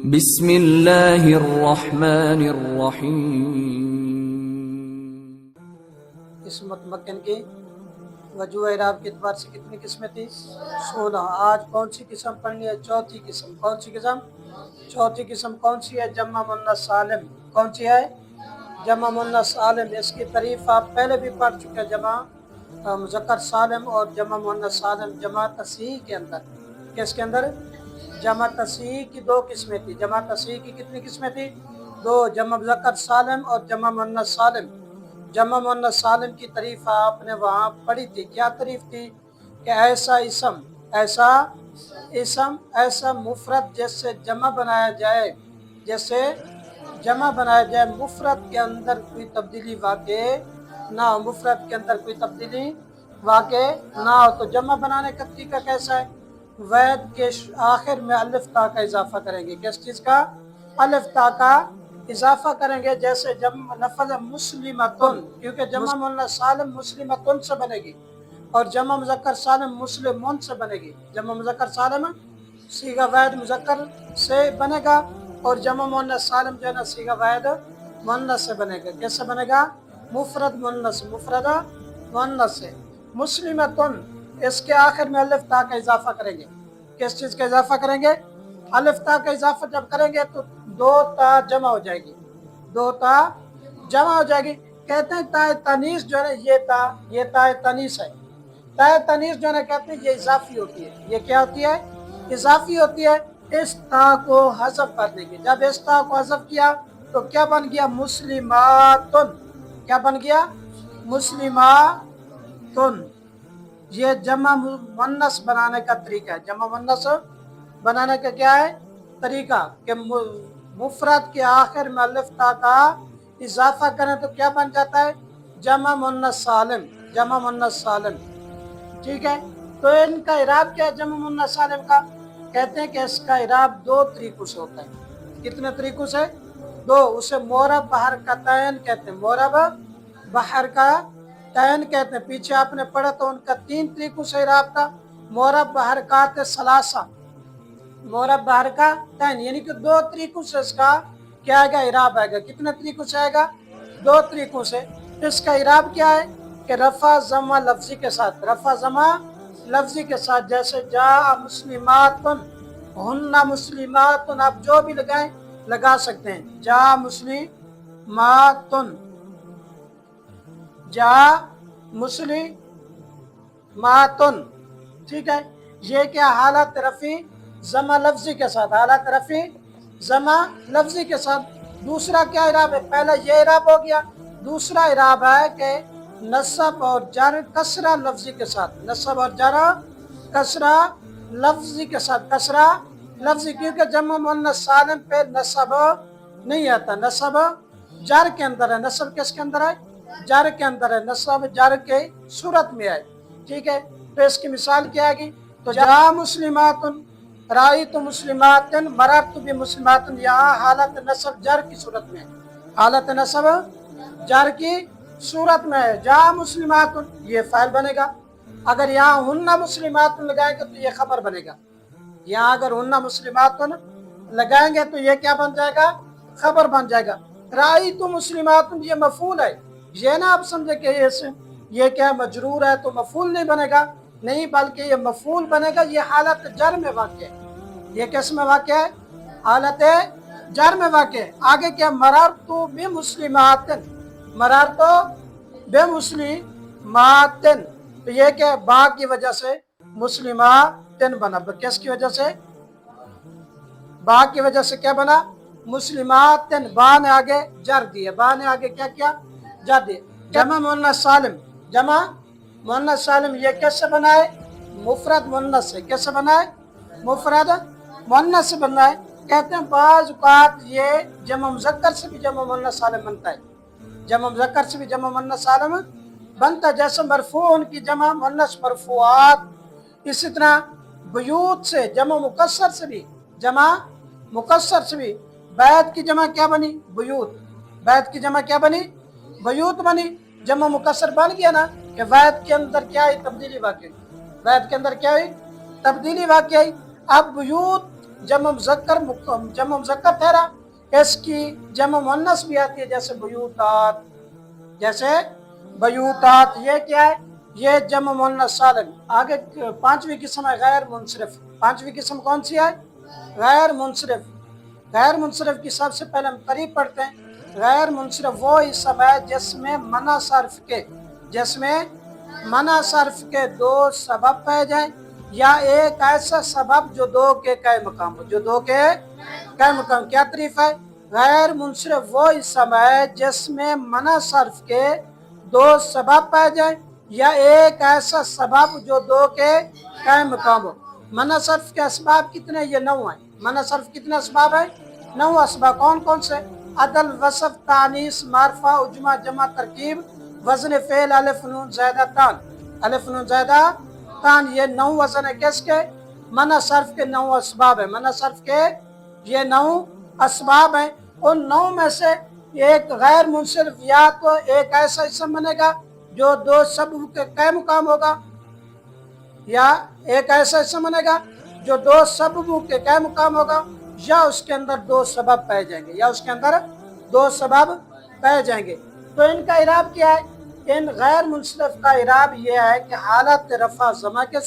بسم اللہ الرحمن الرحیم۔ اس متمکن کی وجوہ اعراب کے اعتبار سے کتنی قسمیں تھی؟ 16۔ آج کون سی قسم پڑھنی ہے؟ چوتھی قسم۔ کون سی قسم؟ چوتھی قسم کون سی ہے؟ جمع مؤنث سالم۔ کون سی ہے؟ جمع مؤنث سالم۔ اس کی تعریف آپ پہلے بھی پڑھ چکے ہیں، جمع مذکر سالم اور جمع مؤنث سالم جمع تصحیح کے اندر۔ کس کے اندر؟ جمع تصحیح کی دو قسمیں تھی۔ جمع تصحیح کی کتنی قسمیں تھی؟ دو، جمع مذکر سالم اور جمع مؤنث سالم۔ جمع مؤنث سالم کی تعریف آپ نے وہاں پڑھی تھی۔ کیا تعریف تھی؟ کہ ایسا اسم، ایسا مفرد جیسے جمع بنایا جائے، مفرد کے اندر کوئی تبدیلی واقع نہ ہو، مفرد کے اندر کوئی تبدیلی واقع نہ ہو۔ تو جمع بنانے کا طریقہ کیسا ہے؟ وید کے آخر میں الف تا کا اضافہ کریں گے۔ کس چیز کا؟ الف تا کا اضافہ کریں گے۔ جیسے جمع لفظ مسلمتن، کیونکہ جمع مؤنث سالم مسلمتن سے بنے گی اور جمع مذکر سالم مسلمون سے بنے گی۔ جمع مذکر سالم صیغہ واحد مذکر سے بنے گا اور جمع مؤنث سالم جو ہے نا صیغہ واحد مؤنث سے بنے گا۔ کیسے بنے گا؟ مفرد مؤنث سے۔ مسلمتن، اس کے آخر میں الف تا کا اضافہ کریں گے۔ کس چیز کا اضافہ کریں گے؟ الف تا کا اضافہ جب کریں گے تو دو تا جمع ہو جائے گی، دو تا جمع ہو جائے گی۔ کہتے ہیں تائے تانیث جو ہے نا یہ تائے تانیث ہے۔ تائے تانیث جو ہے نا کہتے ہیں یہ اضافی ہوتی ہے۔ یہ کیا ہوتی ہے؟ اضافی ہوتی ہے۔ اس تا کو حذف کر دیں گے۔ جب اس تا کو حذف کیا تو کیا بن گیا؟ مسلماتن۔ کیا بن گیا؟ مسلماتن۔ یہ جمع مؤنث بنانے کا طریقہ ہے۔ جمع مؤنث بنانے کا کیا ہے طریقہ؟ کہ مفرد کے آخر میں الف تا کا اضافہ کریں تو کیا بن جاتا ہے؟ جمع مؤنث سالم، جمع مؤنث سالم۔ ٹھیک ہے، تو ان کا اعراب کیا ہے جمع مؤنث سالم کا؟ کہتے ہیں کہ اس کا اعراب دو طریقوں سے ہوتا ہے۔ کتنے طریقوں سے؟ دو۔ اسے معرب بحرکتین کہتے ہیں، معرب بحرکتین کہتے ہیں۔ پیچھے آپ نے پڑھا تو ان کا تین طریقوں سے اعراب تھا۔ معرب بحرکات ثلاثہ، معرب بحرکتین، یعنی کہ دو طریقوں سے اس کا کیا آئے گا؟ اعراب آئے گا۔ کتنے طریقوں سے آئے گا؟ دو طریقوں سے۔ اس کا اعراب کیا ہے؟ کہ رفع ضمہ لفظی کے ساتھ، رفع ضمہ لفظی کے ساتھ، جیسے جاء مسلماتن، ہن مسلماتن، آپ جو بھی لگائیں لگا سکتے ہیں۔ جاء مسلماتن، جاء مسلماتن، ٹھیک ہے۔ یہ کیا؟ حالت رفع ضمہ لفظی کے ساتھ، حالت رفع ضمہ لفظی کے ساتھ۔ دوسرا کیا اعراب ہے؟ پہلا یہ اعراب ہو گیا۔ دوسرا اعراب ہے کہ نصب اور جر کسرہ لفظی کے ساتھ، نصب اور جر کسرہ لفظی کے ساتھ، کسرہ لفظی، کیونکہ جمع مؤنث سالم پہ نصب نہیں آتا، نصب جر کے اندر ہے۔ نصب کس کے اندر ہے؟ جر کے اندر ہے، نصب جر کے صورت میں ہے۔ ٹھیک ہے، تو اس کی مثال کیا آئے گی؟ تو جاء مسلماتن، رأیت مسلماتن، مررت بمسلماتن، یہاں حالت نصب جر کی صورت میں، حالت نصب جر کی صورت میں ہے۔ جاء مسلماتن یہ فاعل بنے گا۔ اگر یہاں ہن مسلماتن لگائیں گے تو یہ خبر بنے گا۔ یہاں اگر ہن مسلماتن لگائیں گے تو یہ کیا بن جائے گا؟ خبر بن جائے گا۔ رأیت مسلماتن یہ مفعول ہے۔ یہ نہ آپ سمجھے کہ یہ کیا مجرور ہے تو مفعول نہیں بنے گا، نہیں، بلکہ یہ مفعول بنے گا۔ یہ حالت جر میں واقع ہے۔ یہ کس میں واقع ہے؟ حالت جر میں واقع ہے۔ آگے کیا؟ مررت بمسلماتن، مررت بمسلماتن، تو یہ کیا؟ با کی وجہ سے مسلماتن بنا۔ کس کی وجہ سے؟ با کی وجہ سے کیا بنا؟ مسلماتن۔ با نے آگے جر دیا، با نے آگے کیا کیا؟ جر دیا۔ جمع مؤنث سالم، جمع مؤنث سالم یہ کیسے سے بنا ہے؟ مفرد مؤنث سے۔ کیسے بنا ہے؟ مفرد مؤنث سے بنا ہے۔ کہتے ہیں بعض اوقات یہ جمع مذکر سے بھی جمع مؤنث سالم بنتا ہے، جمع مذکر سے بھی جمع مؤنث سالم بنتا ہے۔ جیسے مرفوع کی جمع مؤنث مرفوعات، اسی طرح بیوت سے جمع مکسر سے بھی، جمع مکسر سے بھی بیت کی جمع کیا بنی؟ بیوت۔ بیت کی جمع کیا بنی؟ بیوت بنی۔ جمع مکسر بن گیا نا کہ بیت کے اندر کیا ہے؟ تبدیلی واقع ہوئی۔ بیت کے اندر کیا ہوئی؟ تبدیلی واقع ہوئی۔ اب بیوت जमा मुज़क्कर ठहरा, इसकी जमा मुन्नस भी आती है, जैसे बयूतात, जैसे बयूतात, ये क्या है, ये जमा मुन्नस सालिम। आगे पांचवी किस्म है गैर मुनसरिफ। पांचवी किस्म कौन सी है? गैर मुनसरिफ। गैर मुनसरिफ की सबसे पहले हम तरीफ पढ़ते हैं। गैर मुनसरिफ वो इसम है जिसमें मना सर्फ के दो सबब पाए जाए, या एक ऐसा सबब जो दो के कै मकाम हो, क्या तरीफ है? गैर मुनसरिफ वो इसम है जिसमें मना सर्फ के दो सबब पाए जाए, या एक ऐसा सबब जो दो के कै मकाम हो। मना सर्फ के असबाब कितने? ये 9 है। मना सर्फ कितने असबाब है? 9 असबाब। कौन कौन से? अदल, वसफ, तानीस, मारफा, उजमा, जमा, तरकीब, वजन फेल, अलिफ नून ज़ायदा तान। अलिफ नून ज़ायदा तान, ये 9 वजन है किसके? मना सर्फ के 9 असबाब है। मना सर्फ के ये 9 असबाब हैं। उन 9 में से एक गैर मुनसरिफ या तो एक ऐसा इसम बनेगा जो दो सबब के कै मुकाम होगा, या एक ऐसा इसम बनेगा जो दो सबबों के कै मुकाम होगा, या उसके अंदर दो सबब पाए जाएंगे, तो इनका इराब क्या है? इन गैर मुनसरिफ का इराब ये है कि हालत रफा जमा के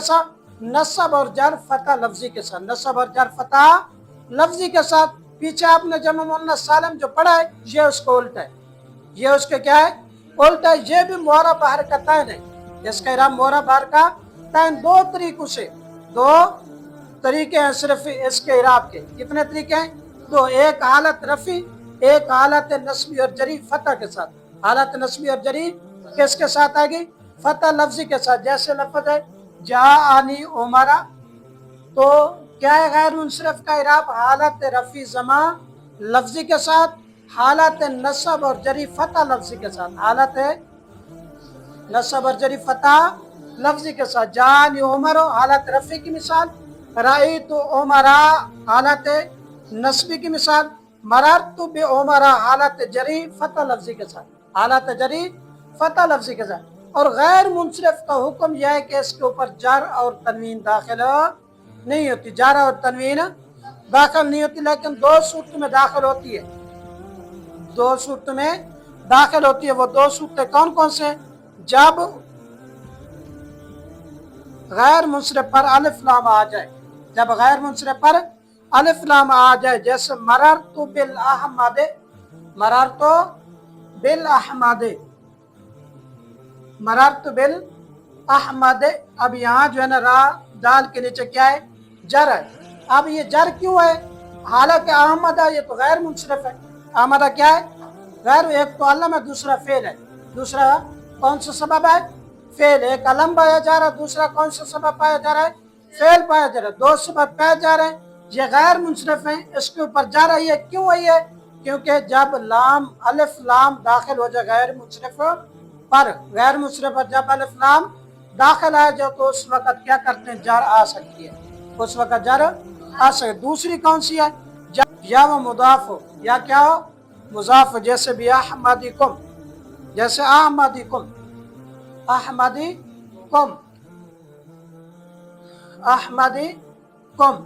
साथ, नस्ब और जर फतह लफ्जी के साथ, नस्ब और जर फतह लफ्जी के साथ। पीछे आपने जमा मुन्नस सालिम जो पढ़ा है, ये उसको उल्टा है, ये उसके क्या है? उल्टा। ये भी मोहरा बाहर का तैन है, इसका इराब मोहरा बाहर का तैन। दो तरीके हैं सिर्फ इसके इराब के। कितने तरीके हैं? दो। एक हालत रफी, एक हालत नस्बी और जरी फतह के साथ। हालत नस्बी और जरी किसके साथ आएगी? फतह लफ्जी के साथ। जैसे लफ्ज है जाआनी उमरा, तो क्या है गैर मुनसरिफ का इराब? हालत रफी जमा लफ्जी के साथ, हालत नस्ब और जरी फतह लफ्जी के साथ। हालत नस्ब और जरी फतह लफ्जी के साथ। जानी उमरो हालत रफी की मिसाल, राइतु उमरा हालत नस्बी की मिसाल, मररतु बि उमरा हालत जरी फतह लफ्जी के साथ, हालत जरी फतह लफ्जी के साथ। और गैर मुनसरिफ का हुक्म यह है कि इसके ऊपर जर और तनवीन दाखिल नहीं होती, जर और तनवीन दाखिल नहीं होती, लेकिन दो सूरत में दाखिल होती है, दो सूरत में दाखिल होती है। वो दो सूरतें कौन कौन से? जब गैर मुनसरिफ पर अलिफ लाम आ जाए, जब गैर मुनसरिफ पर अलिफ लाम आ जाए, जैसे मररतु बिल अहमदे, मररतु बिल अहमदे, मररतु बिल अहमदे। अब यहाँ जो है ना रा दाल के नीचे क्या है? जर है। अब ये जर क्यों है? हालांकि अहमदा ये तो गैर मुनसरिफ है। अहमदा क्या है? गैर, एक तो अलम है, दूसरा फेल है। दूसरा कौन सा सबब है? फेल। एक अलम पाया जा रहा है, दूसरा कौन सा सबब पाया जा रहा है? फेल पाया जा रहा है। दो सबब पाए जा रहे हैं, ये गैर मुनसरिफ है, इसके ऊपर जा रही है। क्यों है ये? क्योंकि जब लाम अलिफ लाम दाखिल हो जाए गैर मुनसरिफ पर, गैर मुनसरिफ पर जब अलिफ लाम दाखिल आ जाए तो उस वक्त क्या करते हैं? जर आ सकती है, उस वक्त जर आ सकती है। दूसरी कौन सी है? या वो मुदाफ हो, या क्या हो? मुजाफ। जैसे भी अहमदिकुम, जैसे अहमदिकुम, अहमदिकुम, अहमदिकुम।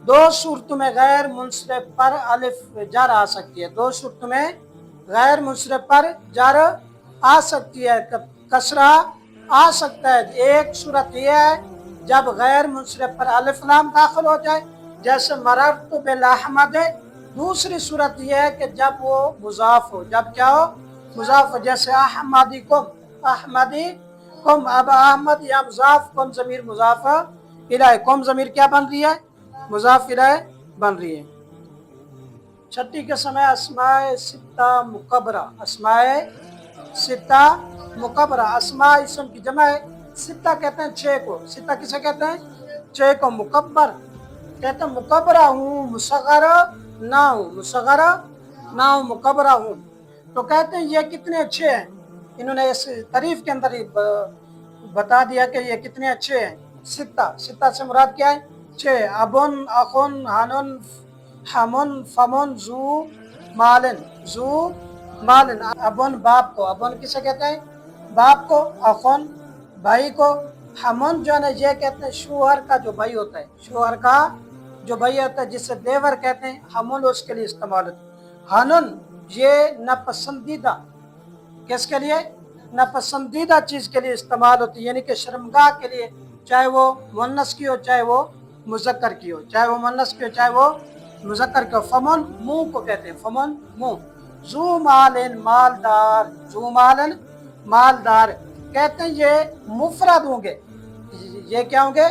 दो सूरतों में गैर मुनसरिफ पर अलिफ जर आ सकती है, दो सूरतों में गैर मुनसरिफ पर जर आ सकती है, कसरा आ सकता है। एक सूरत यह है जब गैर मुनसरिफ पर अलिफ लाम दाखिल हो जाए, जैसे मररतु बिल अहमद। दूसरी सूरत यह है कि जब वो मुजाफ हो, जब क्या हो? मुजाफ हो, जैसे अहमदिकुम, अहमदिकुम। अब अहमद या मुजाफ, कुम ज़मीर मुजाफ इलाही, कुम ज़मीर क्या बन रही है? मुजाफ इलाही बन रही है। छठी के समय अस्माए सित्ता मुकबरा, अस्माए सित्ता मुकबरा। अस्मा इसम की जमा है, सित्ता कहते हैं 6 को। सित्ता किसे कहते हैं? 6 को। मुकब्बर कहते हैं मुकबरा हूँ, मुसगर ना हूँ, मुसगर ना हूँ, मुकबरा हूँ। तो कहते हैं ये कितने अच्छे हैं। इन्होंने इस तारीफ के अंदर ही बता दिया कि ये कितने अच्छे हैं। सित्ता, सित्ता से मुराद क्या है? 6। अबुन, अखुन, हानुन, हमन, फमन, जू मालिन, जू मालिन। अबुन बाप को, अबुन किसे कहते हैं? बाप को। अखुन भाई को, हमन जो है ना ये कहते हैं शोहर का जो भाई होता है, शोहर का जो भाई होता है जिसे देवर कहते हैं, हमन उसके लिए इस्तेमाल होता है। हनुन ये नापसंदीदा, किसके लिए? नापसंदीदा चीज के लिए इस्तेमाल होती है, यानी कि शर्मगाह के लिए, चाहे वो मुन्नस की हो चाहे वो मुजक्कर की हो, चाहे वो मुन्नस की हो चाहे वो मुजक्कर की हो। फमन मुंह को कहते हैं, फमन मुंह। जू मालिन मालदार, जू मालिन मालदार कहते हैं ये मुफरद होंगे, ये क्या होंगे?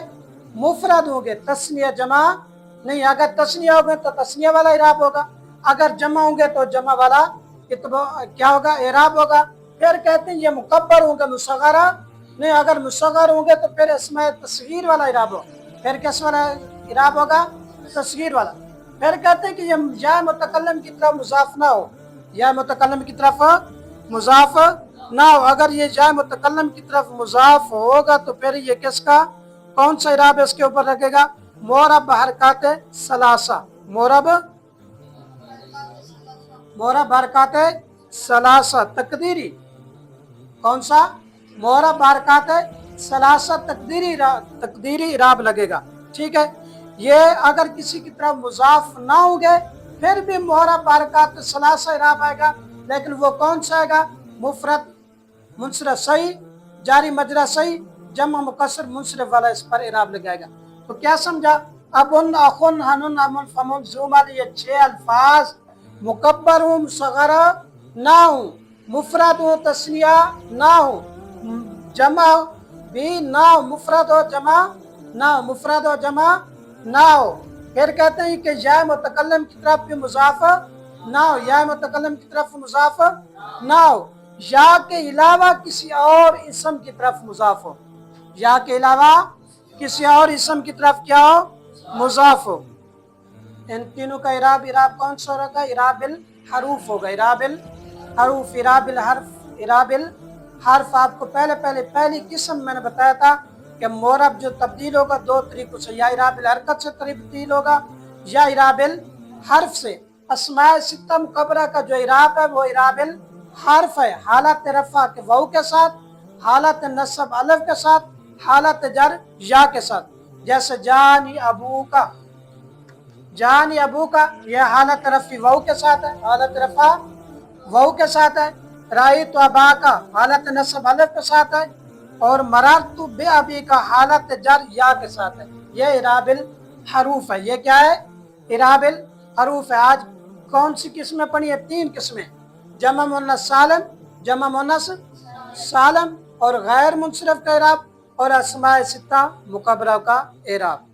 मुफरद होंगे, तस्निया जमा नहीं। अगर तस्निया होंगे तो तस्निया वाला इराब होगा, अगर जमा होंगे तो जमा वाला क्या होगा? इराब होगा। फिर कहते हैं ये मुकब्बर होंगे, मुसगरा नहीं। अगर मुसगर होंगे तो फिर इसमें तस्गीर वाला इराब होगा। फिर किस वाला इराब होगा? तस्गीर वाला। फिर कहते हैं कि ये या मुतकल्लिम की तरफ मुजाफ ना हो, या मुतकल्लिम की तरफ मुजाफ ना हो। अगर ये या मुतकल्लिम की तरफ मुजाफ होगा तो फिर ये किसका, कौन सा इराब इसके ऊपर लगेगा? मोरब हरकत सलासा, मोरब हरकत सलासा तकदीरी, कौन सा? मोरब हरकत सलासा तकदीरी इराब लगेगा। ठीक है, ये अगर किसी की तरफ मुजाफ ना होंगे फिर भी मोरब हरकत सलासा इराब आएगा, लेकिन वो कौन सा आएगा? मुफरद मुनसरफ सही, जारी मजरा सही, जमा मुकसर मुनसरफ वाला इस पर इराब लगाएगा। तो क्या समझा? अबुन, अखुन, हनुन, अमुन, फमुन, जुमल, ये 6 अल्फाज मुकब्बर हूँ, मुसगरा ना हूँ, मुफरद हो, तस्निया ना हो, जमा भी ना हो, मुफरद हो जमा ना हो, मुफरद हो जमा ना हो। फिर कहते हैं कि या मुतकल्लिम की तरफ भी मुजाफ ना हो, या मुतकल्लिम की तरफ मुजाफ ना हो, या के अलावा किसी और इसम की तरफ मुजाफ हो, या के अलावा किसी और इसम की तरफ क्या हो? मुजाफ हो। इन तीनों का इराब कौन सा होगा? इराबिल हरूफ होगा, इराबिल हरूफ, इराबिल हर्फ, इराबिल हर्फ। आपको पहली किस्म मैंने बताया था कि मोरब जो तब्दील होगा दो तरीकों से, या इराबिल हरकत से तब्दील होगा या इराबिल हर्फ से। अस्माए सित्ता मुकब्बरा का जो इराब है वो इराबिल हर्फ है, हालत रफा के वाउ के साथ, हालत नस्ब अलफ के साथ, हालत जर या के साथ। जैसे जानी अबू का, जानी अबू का यह हालत रफी वाउ के साथ है, हालत रफा वाउ के साथ है। राई तो अबा का हालत नस्ब अलफ के साथ है, और मरारतु बे अबी का हालत जर या के साथ है। यह इराबिल हरूफ है। ये क्या है? इराबिल हरूफ है। आज कौन सी किस्में पढ़ी है? 3 किस्में, जमा मुन्नस सालम, जमा मुन्नस सालम, और गैर मुनसरफ का इराब, और अस्माए सित्ता मुकब्बरा का इराब।